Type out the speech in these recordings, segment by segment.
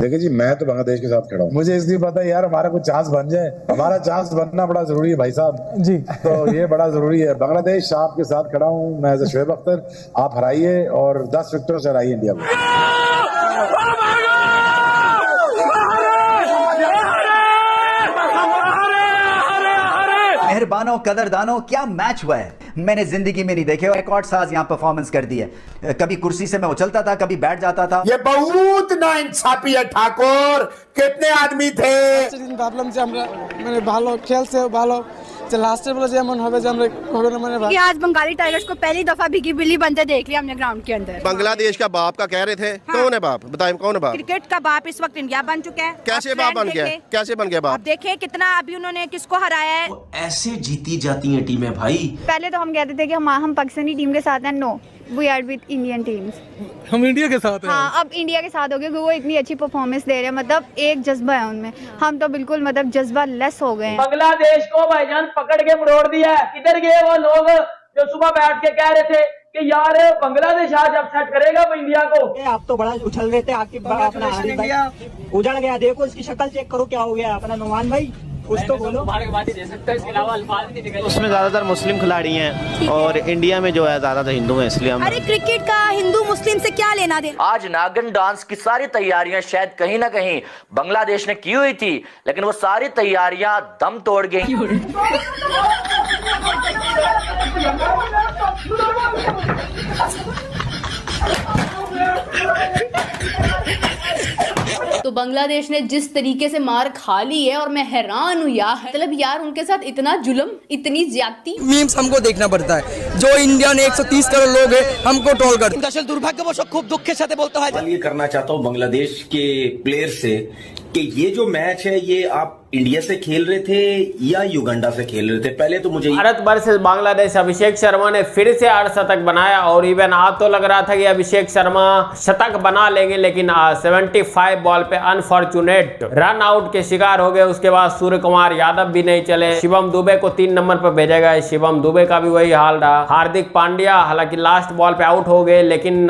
देखिए जी, मैं तो बांग्लादेश के साथ खड़ा हूँ। मुझे इसलिए पता है यार, हमारा कुछ चांस बन जाए, हमारा चांस बनना बड़ा जरूरी है भाई साहब जी। तो ये बड़ा जरूरी है। बांग्लादेश आपके साथ खड़ा हूँ मैं, शोएब अख्तर, आप हराइए और 10 विकेटों से हराइए इंडिया को। मेहरबानों कदरदानों, क्या मैच हुआ है, मैंने जिंदगी में नहीं देखे। रिकॉर्ड साज यहाँ परफॉर्मेंस कर दी है। कभी कुर्सी से मैं उछलता था, कभी बैठ जाता था। ये बहुत नाइंसाफी है ठाकुर। कितने आदमी थे? ভাবলাম যে আমরা মানে ভালো খেলছে, ভালো লাস্টের বলে যেমন হবে যে আমরা হবে না মানে कि आज बंगाली टाइगर्स को पहली दफा भीगी बिल्ली बनते देख लिया हमने ग्राउंड के अंदर। बांग्लादेश का बाप का कह रहे थे। हाँ। कौन है बाप? बताइए कौन है बाप? क्रिकेट का बाप इस वक्त इंडिया बन चुका है। कैसे बाप बन गया? कैसे बन गया बाप? अब देखिए कितना अभी उन्होंने किसको हराया है। ऐसे जीती जाती है टीमें भाई। पहले तो हम कहते थे कि हम पाकिस्तानी टीम के साथ हैं। No, we are with Indian teams. हम इंडिया के साथ हैं। हाँ, अब इंडिया के साथ हो गए क्योंकि वो इतनी अच्छी परफॉर्मेंस दे रहे हैं। मतलब एक जज्बा है उनमें, हम तो बिल्कुल मतलब जज्बा लेस हो गए हैं। बांग्लादेश को भाईजान पकड़ के मरोड़ दिया है। किधर गए वो लोग जो सुबह बैठ के कह रहे थे कि यार बांग्लादेश आज अपसेट करेगा वो इंडिया को। आप तो बड़ा उछल रहे थे, आपकी अपना उजड़ गया। देखो इसकी शक्ल चेक करो क्या हो गया अपना नुमान भाई, कुछ तो बोलो। दे सकते हैं, इसके अलावा अल्फाज नहीं निकले। उसमें ज्यादातर मुस्लिम खिलाड़ी हैं और इंडिया में जो है ज्यादातर हिंदू हैं, इसलिए हम अरे क्रिकेट का हिंदू मुस्लिम से क्या लेना देना। आज नागिन डांस की सारी तैयारियां शायद कहीं ना कहीं बांग्लादेश ने की हुई थी, लेकिन वो सारी तैयारियां दम तोड़ गई। तो बांग्लादेश ने जिस तरीके से मार खा ली है और मैं हैरान हूँ यार, मतलब यार उनके साथ इतना जुल्म, इतनी ज्यादती। मीम्स हमको देखना पड़ता है। जो इंडिया ने 130 करोड़ लोग हैं हमको ट्रोल करते हैं। दुर्भाग्यवश खूब दुख के साथ बोलता है। ये करना चाहता हूँ बांग्लादेश के प्लेयर से कि ये जो मैच है ये आप इंडिया से खेल रहे थे या युगांडा से खेल रहे थे? पहले तो मुझे भारत वर्सेस बांग्लादेश, अभिषेक शर्मा ने फिर से अर्धशतक बनाया और इवन आज तो लग रहा था कि अभिषेक शर्मा शतक बना लेंगे, लेकिन 75 बॉल पे अनफॉर्चुनेट रन आउट के शिकार हो गए। उसके बाद सूर्य कुमार यादव भी नहीं चले। शिवम दुबे को 3 नंबर पर भेजा गया। शिवम दुबे का भी वही हाल रहा। हार्दिक पांड्या हालांकि लास्ट बॉल पे आउट हो गए, लेकिन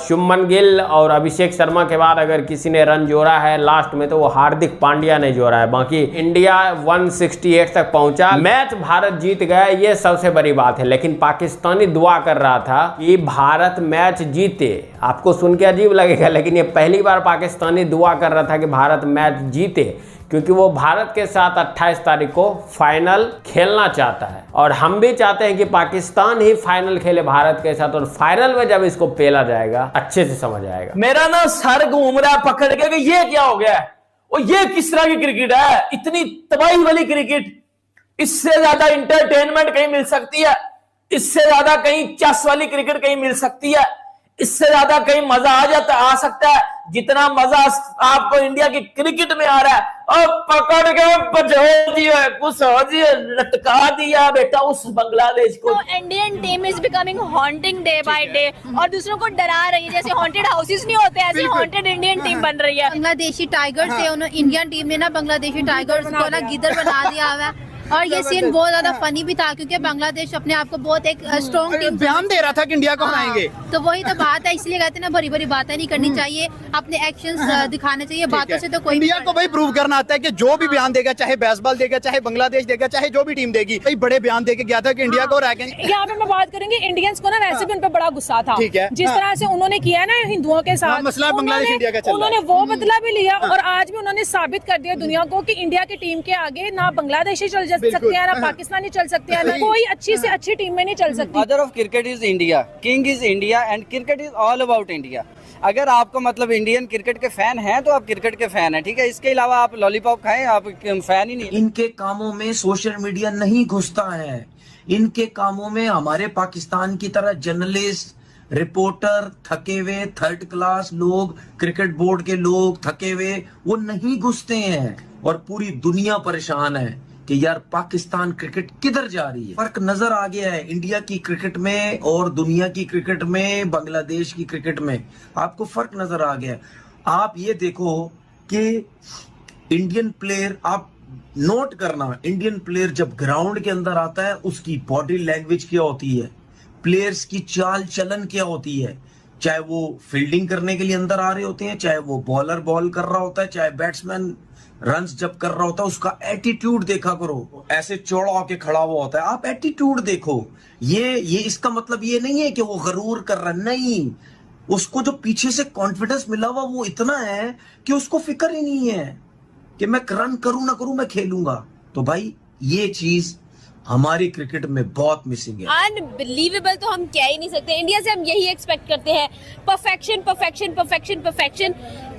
शुभमन गिल और अभिषेक शर्मा के बाद अगर किसी ने रन जोड़ा है लास्ट में तो वो हार्दिक पांड्या ने जोड़ा है। बाकी इंडिया 168 तक पहुंचा। मैच भारत जीत गया, ये सबसे बड़ी बात है। लेकिन पाकिस्तानी दुआ कर रहा था कि भारत मैच जीते। आपको सुन के अजीब लगेगा, लेकिन ये पहली बार पाकिस्तानी दुआ कर रहा था कि भारत मैच जीते, क्योंकि वो भारत के साथ 28 तारीख को फाइनल खेलना चाहता है। और हम भी चाहते हैं कि पाकिस्तान ही फाइनल खेले भारत के साथ, और फाइनल में जब इसको पेला जाएगा अच्छे से समझ आएगा। मेरा ना सर घूम रहा है पकड़ के कि ये क्या हो गया है, और ये किस तरह की क्रिकेट है, इतनी तबाही वाली क्रिकेट। इससे ज्यादा इंटरटेनमेंट कहीं मिल सकती है? इससे ज्यादा कहीं चेस वाली क्रिकेट कहीं मिल सकती है? इससे ज्यादा कहीं मजा आ सकता है जितना मजा आपको इंडिया की क्रिकेट में आ रहा है। और पकड़ के बजो दिया, कुछ हो दिया, लटका दिया बेटा उस बांग्लादेश को। Indian team is becoming haunting day by day और दूसरों को डरा रही है। जैसे हॉन्टेड हाउसेस नहीं होते, ऐसे हॉन्टेड इंडियन टीम बन रही है। बांग्लादेशी टाइगर्स है, उन्होंने इंडियन टीम में ना बांग्लादेशी टाइगर्स को ना गिदर बना दिया हुआ है। और ये सीन बहुत ज्यादा फनी भी था क्योंकि बांग्लादेश अपने आप को बहुत एक स्ट्रॉन्ग टीम बयान दे रहा था कि इंडिया को हराएंगे। तो वही तो बात है, इसलिए कहते हैं ना भरी भरी बातें नहीं करनी चाहिए, अपने एक्शंस दिखाने चाहिए। बातों से तो कोई इंडिया को भाई प्रूव करना आता है कि जो भी बयान देगा, चाहे बेसबॉल देगा, चाहे बांग्लादेश देगा, चाहे जो भी टीम देगी, भाई बड़े बयान देके गया था कि इंडिया को हराएंगे। यहाँ पे मैं बात करेंगे इंडियंस को ना, वैसे भी उन पर बड़ा गुस्सा था। ठीक है। जिस तरह से उन्होंने किया ना हिंदुओं के साथ, मसला बांग्लादेश इंडिया का चल रहा है। उन्होंने वो बदला भी लिया और आज भी उन्होंने साबित कर दिया दुनिया को कि इंडिया की टीम के आगे ना बांग्लादेश ही चल सकते हैं, ना पाकिस्तानी चल सकते हैं, ना कोई अच्छी से अच्छी टीम में नहीं चल सकती। Mother of cricket is India, king is India and cricket is all about India. अगर आपको मतलब इंडियन क्रिकेट के फैन हैं तो आप क्रिकेट के फैन हैं, ठीक है। इसके अलावा आप लॉलीपॉप खाएं, आप फैन ही नहीं। इनके कामों में सोशल मीडिया नहीं घुसता है। इनके कामों में हमारे पाकिस्तान की तरह जर्नलिस्ट, रिपोर्टर, थके हुए थर्ड क्लास लोग, क्रिकेट बोर्ड के लोग थके हुए, वो नहीं घुसते हैं। और पूरी दुनिया परेशान है कि यार पाकिस्तान क्रिकेट किधर जा रही है। फर्क नजर आ गया है इंडिया की क्रिकेट में और दुनिया की क्रिकेट में, बांग्लादेश की क्रिकेट में। आपको फर्क नजर आ गया। आप ये देखो कि इंडियन प्लेयर, आप नोट करना, इंडियन प्लेयर जब ग्राउंड के अंदर आता है उसकी बॉडी लैंग्वेज क्या होती है, प्लेयर्स की चाल चलन क्या होती है, चाहे वो फील्डिंग करने के लिए अंदर आ रहे होते हैं, चाहे वो बॉलर बॉल कर रहा होता है, चाहे बैट्समैन रन्स जब कर रहा होता है, उसका एटीट्यूड देखा करो। ऐसे चौड़ा होके खड़ा हुआ होता है, आप एटीट्यूड देखो। ये इसका मतलब ये नहीं है कि वो गरूर कर रहा, नहीं, उसको जो पीछे से कॉन्फिडेंस मिला हुआ वो इतना है कि उसको फिक्र ही नहीं है कि मैं रन करूं ना करूं, मैं खेलूंगा। तो भाई ये चीज हमारी क्रिकेट में बहुत मिसिंग है। अनबिलीवेबल तो हम कह ही नहीं सकते। इंडिया से हम यही एक्सपेक्ट करते हैं, perfection perfection perfection perfection.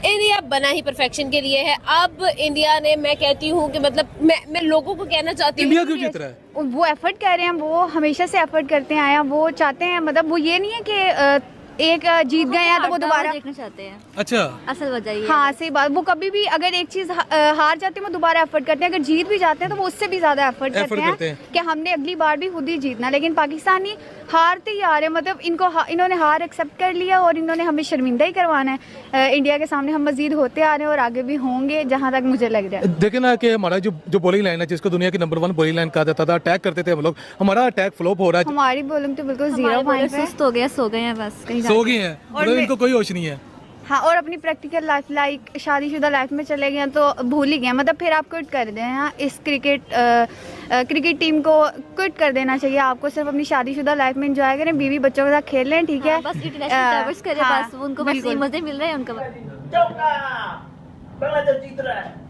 India बना ही परफेक्शन के लिए है। अब इंडिया ने, मैं कहती हूँ कि मतलब मैं लोगों को कहना चाहती हूँ, इंडिया क्यों जीत रहा है? वो एफर्ट कर रहे हैं, वो हमेशा से एफर्ट करते आए हैं। वो चाहते हैं, मतलब वो ये नहीं है कि एक जीत गए हैं तो वो दोबारा देखना चाहते हैं। अच्छा, असल वजह ये। हाँ, सही बात। वो कभी भी अगर एक चीज हार जाते हैं वो दोबारा एफर्ट करते हैं, अगर जीत भी जाते हैं तो वो उससे भी ज्यादा एफर्ट करते हैं कि हमने अगली बार भी खुद ही जीतना। लेकिन पाकिस्तानी हारते ही आ रहे हैं, मतलब इन्होंने हार एक्सेप्ट कर लिया और इन्होंने हमें शर्मिंदा ही करवाना है। इंडिया के सामने हम मजीद होते आ रहे हैं और आगे भी होंगे, जहाँ तक मुझे लग रहा है। देखे ना कि हमारा जो बॉलिंग लाइन है, जिसको दुनिया की नंबर 1 बॉलिंग लाइन कहा जाता था, अटैक करते थे हम लोग, हमारा अटैक फ्लॉप हो रहा है। हमारी बॉलिंग तो बिल्कुल जीरो पॉइंट पे सुस्त हो गया, सो गए हैं बस, सो गए हैं, मतलब इनको कोई होश नहीं है। हाँ, और अपनी प्रैक्टिकल लाइफ, लाइक शादीशुदा लाइफ में चले गए तो भूल ही गए, मतलब फिर आप क्विट कर दें। हाँ, इस क्रिकेट टीम को क्विट कर देना चाहिए आपको। सिर्फ अपनी शादीशुदा लाइफ में एंजॉय करें, बीवी बच्चों के साथ खेल लें, ठीक है, बस इंटरनेशनल करें, बस उनको बस मजे मिल रहे हैं उनको। बांग्लादेश जीत रहा है।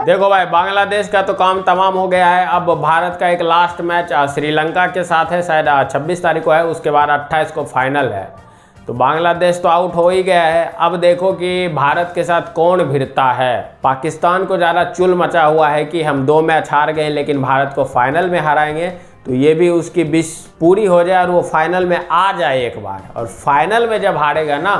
देखो भाई, बांग्लादेश का तो काम तमाम हो गया है। अब भारत का एक लास्ट मैच श्रीलंका के साथ है, शायद 26 तारीख को है, उसके बाद 28 को फाइनल है। तो बांग्लादेश तो आउट हो ही गया है। अब देखो कि भारत के साथ कौन भिड़ता है। पाकिस्तान को ज़्यादा चुल मचा हुआ है कि हम 2 मैच हार गए लेकिन भारत को फाइनल में हराएंगे, तो ये भी उसकी विश पूरी हो जाए और वो फाइनल में आ जाए एक बार। और फाइनल में जब हारेगा ना,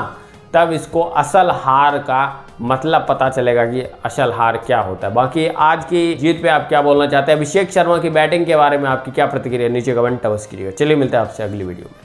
तब इसको असल हार का मतलब पता चलेगा कि असल हार क्या होता है। बाकी आज की जीत पे आप क्या बोलना चाहते हैं? अभिषेक शर्मा की बैटिंग के बारे में आपकी क्या प्रतिक्रिया, नीचे कमेंट अवश्य कीजिएगा। चलिए मिलते हैं आपसे अगली वीडियो में।